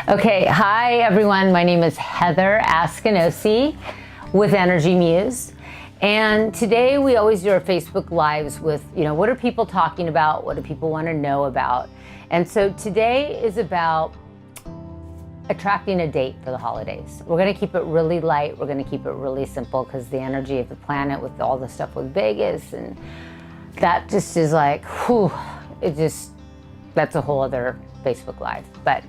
Okay, hi everyone. My name is Heather Askinosie with Energy Muse. And today we always do our Facebook Lives with, what are people talking about? What do people want to know about? And so today is about attracting a date for the holidays. We're going to keep it really light. We're going to keep it really simple because the energy of the planet with all the stuff with Vegas and that just is like, whew, that's a whole other Facebook Live. But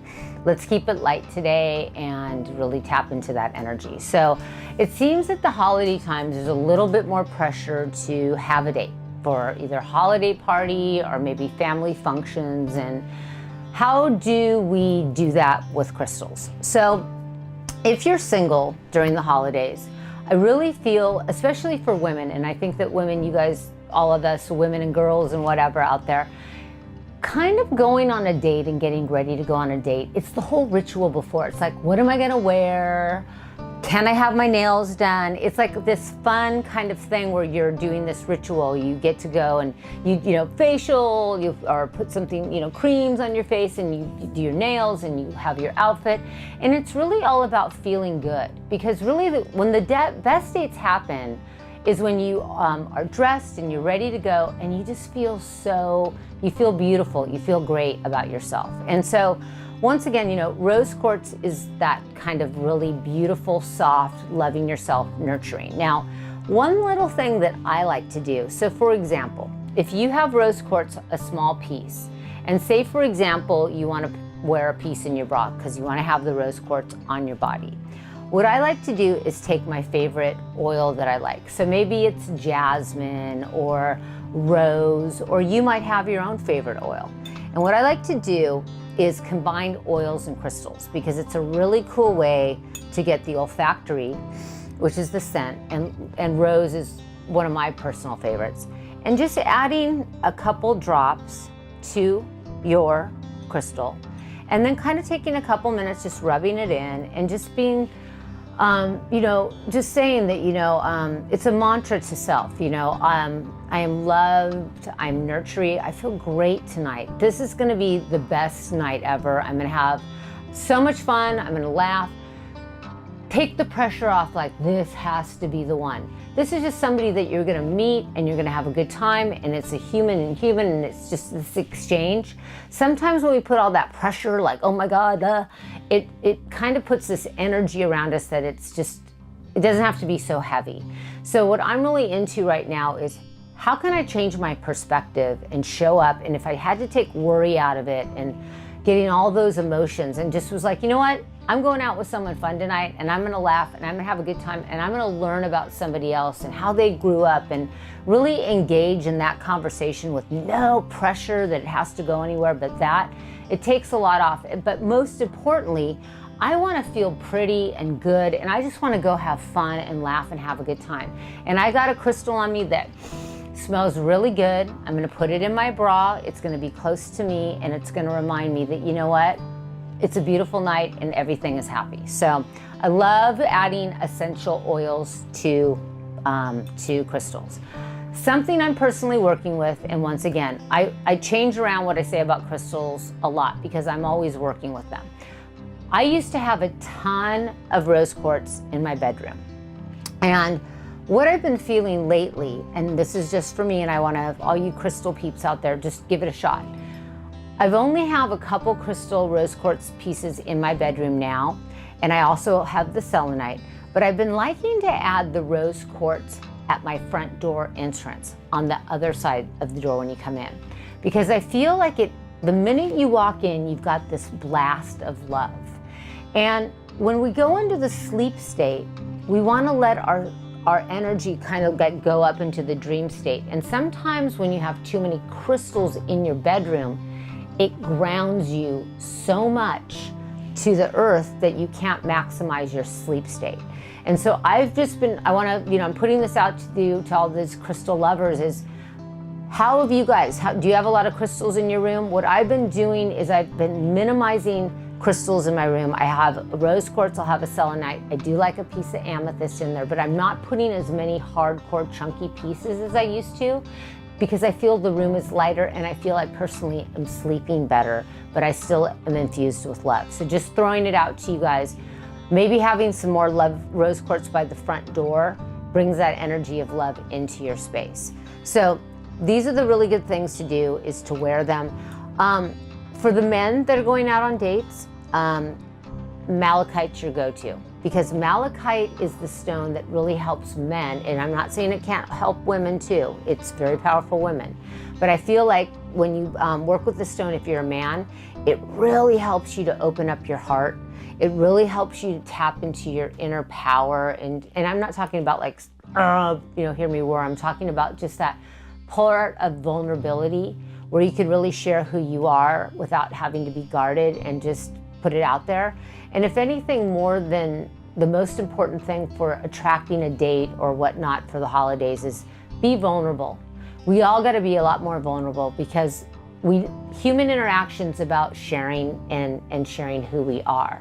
let's keep it light today and really tap into that energy. So it seems that the holiday times there's a little bit more pressure to have a date for either holiday party or maybe family functions. And how do we do that with crystals? So if you're single during the holidays, I really feel, especially for women, and I think that women, you guys, all of us, women and girls and whatever out there, kind of going on a date and getting ready to go on a date. It's the whole ritual before. It's like, what am I gonna wear? Can I have my nails done? It's like this fun kind of thing where you're doing this ritual. You get to go and facial, or put something, creams on your face, and you do your nails and you have your outfit. And it's really all about feeling good, because really when the best dates happen is when you are dressed and you're ready to go and you just feel you feel beautiful, you feel great about yourself. And so once again, rose quartz is that kind of really beautiful, soft, loving yourself, nurturing. Now, one little thing that I like to do, so for example, if you have rose quartz, a small piece, and say for example, you want to wear a piece in your bra because you want to have the rose quartz on your body. What I like to do is take my favorite oil that I like. So maybe it's jasmine or rose, or you might have your own favorite oil. And what I like to do is combine oils and crystals, because it's a really cool way to get the olfactory, which is the scent, and rose is one of my personal favorites. And just adding a couple drops to your crystal, and then kind of taking a couple minutes just rubbing it in and just being just saying that, it's a mantra to self, I am loved, I'm nurturing, I feel great tonight. This is gonna be the best night ever. I'm gonna have so much fun, I'm gonna laugh. Take the pressure off, like this has to be the one. This is just somebody that you're gonna meet and you're gonna have a good time, and it's a human and it's just this exchange. Sometimes when we put all that pressure, like, oh my God, it kind of puts this energy around us that it doesn't have to be so heavy. So what I'm really into right now is how can I change my perspective and show up, and if I had to take worry out of it and getting all those emotions, and just was like, you know what? I'm going out with someone fun tonight, and I'm gonna laugh, and I'm gonna have a good time, and I'm gonna learn about somebody else and how they grew up, and really engage in that conversation with no pressure that it has to go anywhere, but that it takes a lot off. But most importantly, I wanna feel pretty and good, and I just wanna go have fun and laugh and have a good time. And I got a crystal on me that smells really good. I'm gonna put it in my bra. It's gonna be close to me, and it's gonna remind me that, you know what? It's a beautiful night and everything is happy. So I love adding essential oils to crystals. Something I'm personally working with, and once again, I change around what I say about crystals a lot because I'm always working with them. I used to have a ton of rose quartz in my bedroom. And what I've been feeling lately, and this is just for me, and I wanna, all you crystal peeps out there, just give it a shot. I've only have a couple crystal rose quartz pieces in my bedroom now, and I also have the selenite, but I've been liking to add the rose quartz at my front door entrance on the other side of the door when you come in, because I feel like the minute you walk in, you've got this blast of love. And when we go into the sleep state, we wanna let our energy kind of go up into the dream state. And sometimes when you have too many crystals in your bedroom, it grounds you so much to the earth that you can't maximize your sleep state. And so I'm putting this out to all these crystal lovers is, how have you guys, do you have a lot of crystals in your room? What I've been doing is I've been minimizing crystals in my room. I have a rose quartz, I'll have a selenite. I do like a piece of amethyst in there, but I'm not putting as many hardcore chunky pieces as I used to. because I feel the room is lighter and I feel I personally am sleeping better, but I still am infused with love. So just throwing it out to you guys, maybe having some more love rose quartz by the front door brings that energy of love into your space. So these are the really good things to do, is to wear them. For the men that are going out on dates, malachite's your go-to, because malachite is the stone that really helps men. And I'm not saying it can't help women too. It's very powerful women. But I feel like when you work with the stone, if you're a man, it really helps you to open up your heart. It really helps you to tap into your inner power. And I'm not talking about like, hear me roar. I'm talking about just that part of vulnerability where you can really share who you are without having to be guarded and just put it out there. And if anything, more than the most important thing for attracting a date or whatnot for the holidays is be vulnerable. We all got to be a lot more vulnerable, because human interaction's about sharing and sharing who we are.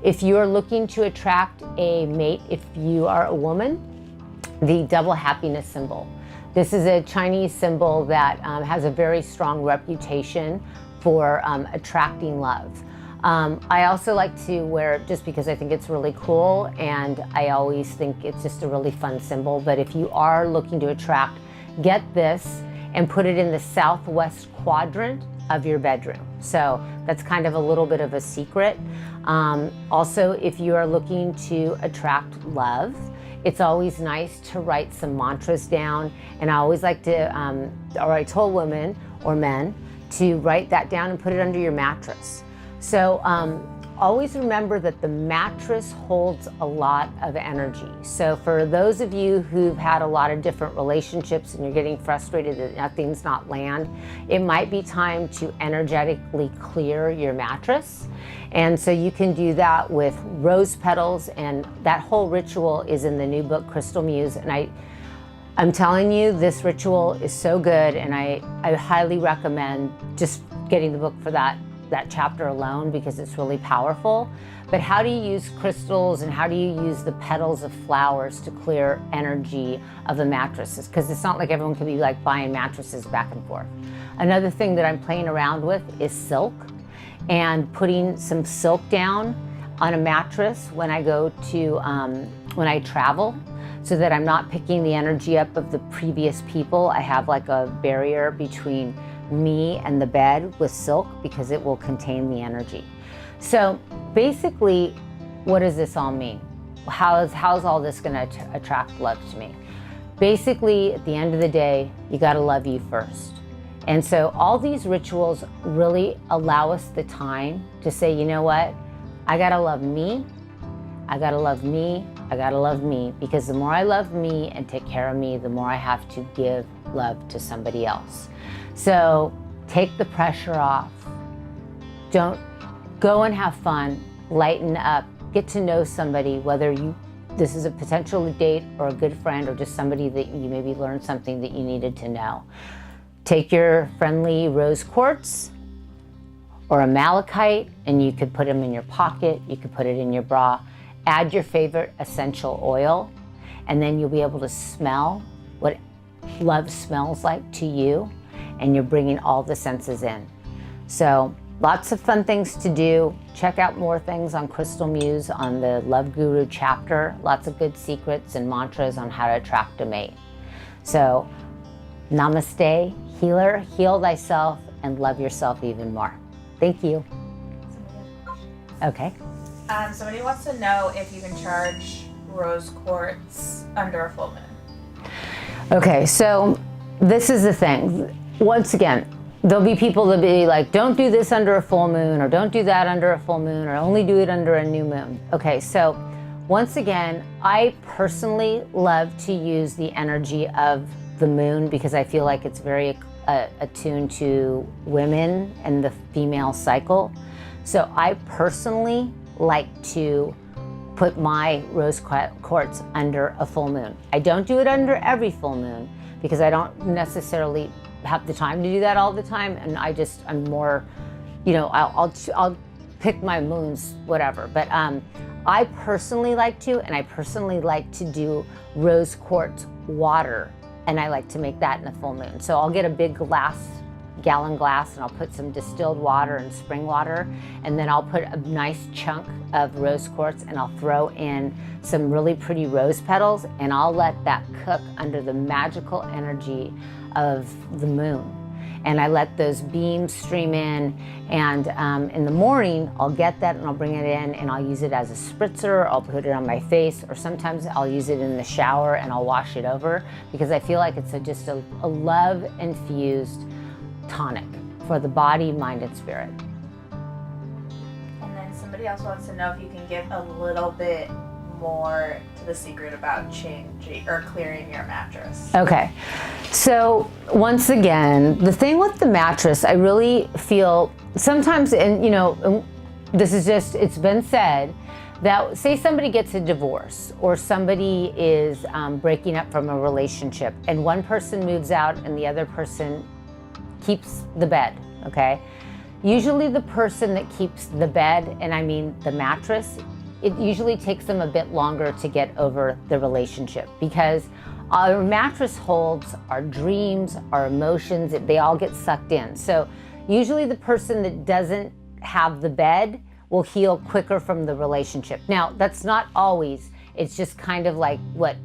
If you're looking to attract a mate, if you are a woman, the double happiness symbol. This is a Chinese symbol that has a very strong reputation for attracting love. I also like to wear it just because I think it's really cool, and I always think it's just a really fun symbol. But if you are looking to attract, get this and put it in the southwest quadrant of your bedroom. So that's kind of a little bit of a secret. Also, if you are looking to attract love, it's always nice to write some mantras down. And I always like to, or I told women or men to write that down and put it under your mattress. So always remember that the mattress holds a lot of energy. So for those of you who've had a lot of different relationships and you're getting frustrated that nothing's not land, it might be time to energetically clear your mattress. And so you can do that with rose petals, and that whole ritual is in the new book, Crystal Muse. And I'm telling you, this ritual is so good, and I highly recommend just getting the book for that chapter alone, because it's really powerful. But how do you use crystals and how do you use the petals of flowers to clear energy of the mattresses? Because it's not like everyone can be like buying mattresses back and forth. Another thing that I'm playing around with is silk, and putting some silk down on a mattress when I go to, when I travel, so that I'm not picking the energy up of the previous people. I have like a barrier between me and the bed with silk, because it will contain the energy. So basically, what does this all mean? How's all this gonna attract love to me? Basically, at the end of the day, you gotta love you first. And so all these rituals really allow us the time to say, you know what? I gotta love me, I gotta love me, I gotta love me, because the more I love me and take care of me, the more I have to give love to somebody else. So take the pressure off. Don't go and have fun, lighten up, get to know somebody, whether this is a potential date or a good friend or just somebody that you maybe learned something that you needed to know. Take your friendly rose quartz or a malachite, and you could put them in your pocket, you could put it in your bra. Add your favorite essential oil, and then you'll be able to smell what love smells like to you, and you're bringing all the senses in. So lots of fun things to do. Check out more things on Crystal Muse on the Love Guru chapter. Lots of good secrets and mantras on how to attract a mate. So namaste, healer, heal thyself, and love yourself even more. Thank you. Okay. Somebody wants to know if you can charge rose quartz under a full moon. Okay, so this is the thing. Once again, there'll be people that be like, don't do this under a full moon, or don't do that under a full moon, or only do it under a new moon. Okay, so once again, I personally love to use the energy of the moon, because I feel like it's very attuned to women and the female cycle. So I personally like to put my rose quartz under a full moon. I don't do it under every full moon, because I don't necessarily have the time to do that all the time, and I'm more, I'll pick my moons, whatever. But I personally like to do rose quartz water and I like to make that in the full moon. So I'll get a big gallon glass, and I'll put some distilled water and spring water, and then I'll put a nice chunk of rose quartz, and I'll throw in some really pretty rose petals, and I'll let that cook under the magical energy of the moon. And I let those beams stream in, and in the morning I'll get that and I'll bring it in and I'll use it as a spritzer. I'll put it on my face, or sometimes I'll use it in the shower and I'll wash it over, because I feel like it's just a love infused tonic for the body, mind, and spirit. And then somebody else wants to know if you can give a little bit more to the secret about changing or clearing your mattress. Okay, so once again, the thing with the mattress, I really feel sometimes, and you know, this is just, it's been said that, say somebody gets a divorce, or somebody is breaking up from a relationship, and one person moves out and the other person keeps the bed, okay? Usually the person that keeps the bed, and I mean the mattress, it usually takes them a bit longer to get over the relationship, because our mattress holds our dreams, our emotions, they all get sucked in. So usually the person that doesn't have the bed will heal quicker from the relationship. Now, that's not always, it's just kind of like what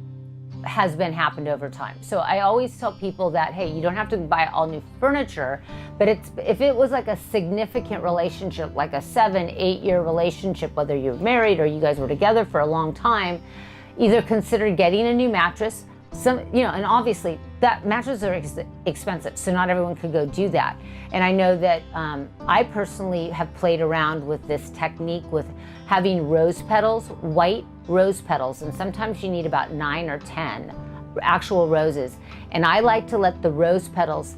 has been happened over time. So I always tell people that, hey, you don't have to buy all new furniture, but if it was like a significant relationship, like a 7-8 year relationship, whether you're married or you guys were together for a long time, either consider getting a new mattress. And obviously that mattresses are expensive, so not everyone could go do that. And I know that I personally have played around with this technique with having rose petals, white rose petals, and sometimes you need about 9 or 10 actual roses. And I like to let the rose petals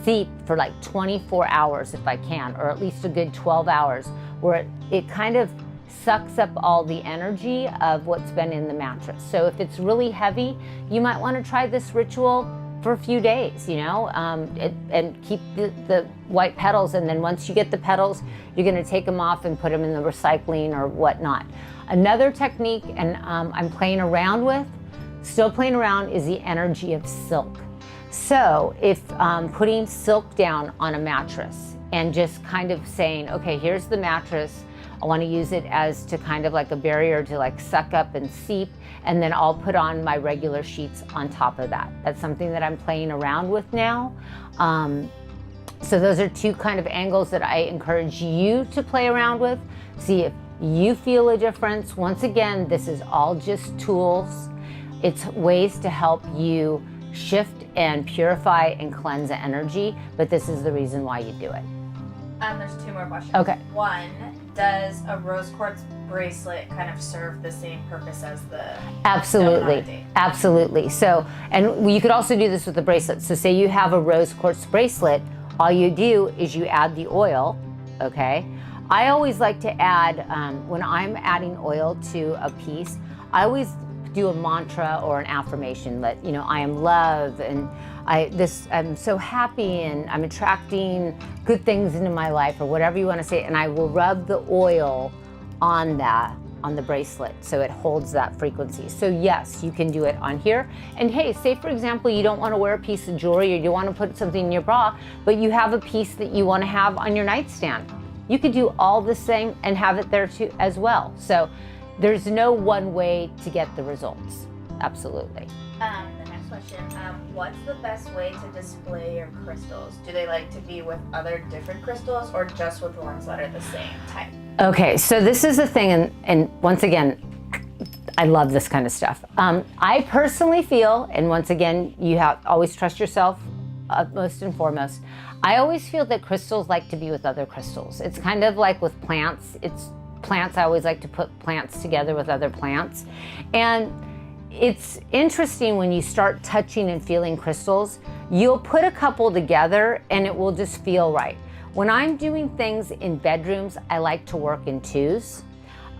steep for like 24 hours if I can, or at least a good 12 hours, where it kind of sucks up all the energy of what's been in the mattress. So if it's really heavy, you might want to try this ritual for a few days, and keep the white petals. And then once you get the petals, you're going to take them off and put them in the recycling or whatnot. Another technique, and I'm playing around with, still playing around, is the energy of silk. So if putting silk down on a mattress and just kind of saying, okay, here's the mattress, I want to use it as to kind of like a barrier to like suck up and seep, and then I'll put on my regular sheets on top of that. That's something that I'm playing around with now. So those are two kind of angles that I encourage you to play around with. See if you feel a difference. Once again, this is all just tools. It's ways to help you shift and purify and cleanse the energy, but this is the reason why you do it. There's 2 more questions. Okay. One, does a rose quartz bracelet kind of serve the same purpose as the Absolutely. Absolutely. So, and you could also do this with the bracelet. So say you have a rose quartz bracelet, all you do is you add the oil, okay? I always like to add, when I'm adding oil to a piece, I always do a mantra or an affirmation that, I am love, and I'm so happy, and I'm attracting good things into my life, or whatever you want to say, and I will rub the oil on the bracelet so it holds that frequency. So yes, you can do it on here. And hey, say for example, you don't want to wear a piece of jewelry, or you want to put something in your bra, but you have a piece that you want to have on your nightstand. You could do all the same and have it there too as well. So there's no one way to get the results. Absolutely. The next question, what's the best way to display your crystals? Do they like to be with other different crystals, or just with ones that are the same type? Okay, so this is the thing, and once again, I love this kind of stuff. I personally feel, and once again, you have always trust yourself, most and foremost. I always feel that crystals like to be with other crystals. It's kind of like with plants. I always like to put plants together with other plants. And it's interesting when you start touching and feeling crystals, you'll put a couple together and it will just feel right. When I'm doing things in bedrooms, I like to work in 2s.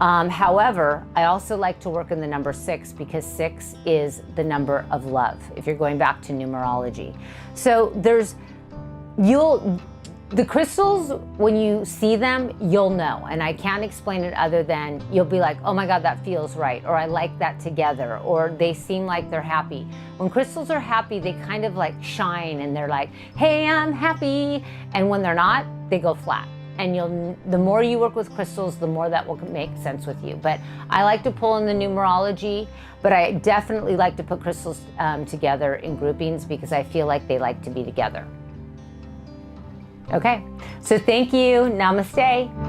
However, I also like to work in the number 6, because 6 is the number of love, if you're going back to numerology. So The crystals, when you see them, you'll know. And I can't explain it other than you'll be like, oh my God, that feels right. Or I like that together. Or they seem like they're happy. When crystals are happy, they kind of like shine and they're like, hey, I'm happy. And when they're not, they go flat. And the more you work with crystals, the more that will make sense with you. But I like to pull in the numerology, but I definitely like to put crystals together in groupings because I feel like they like to be together. Okay, so thank you. Namaste.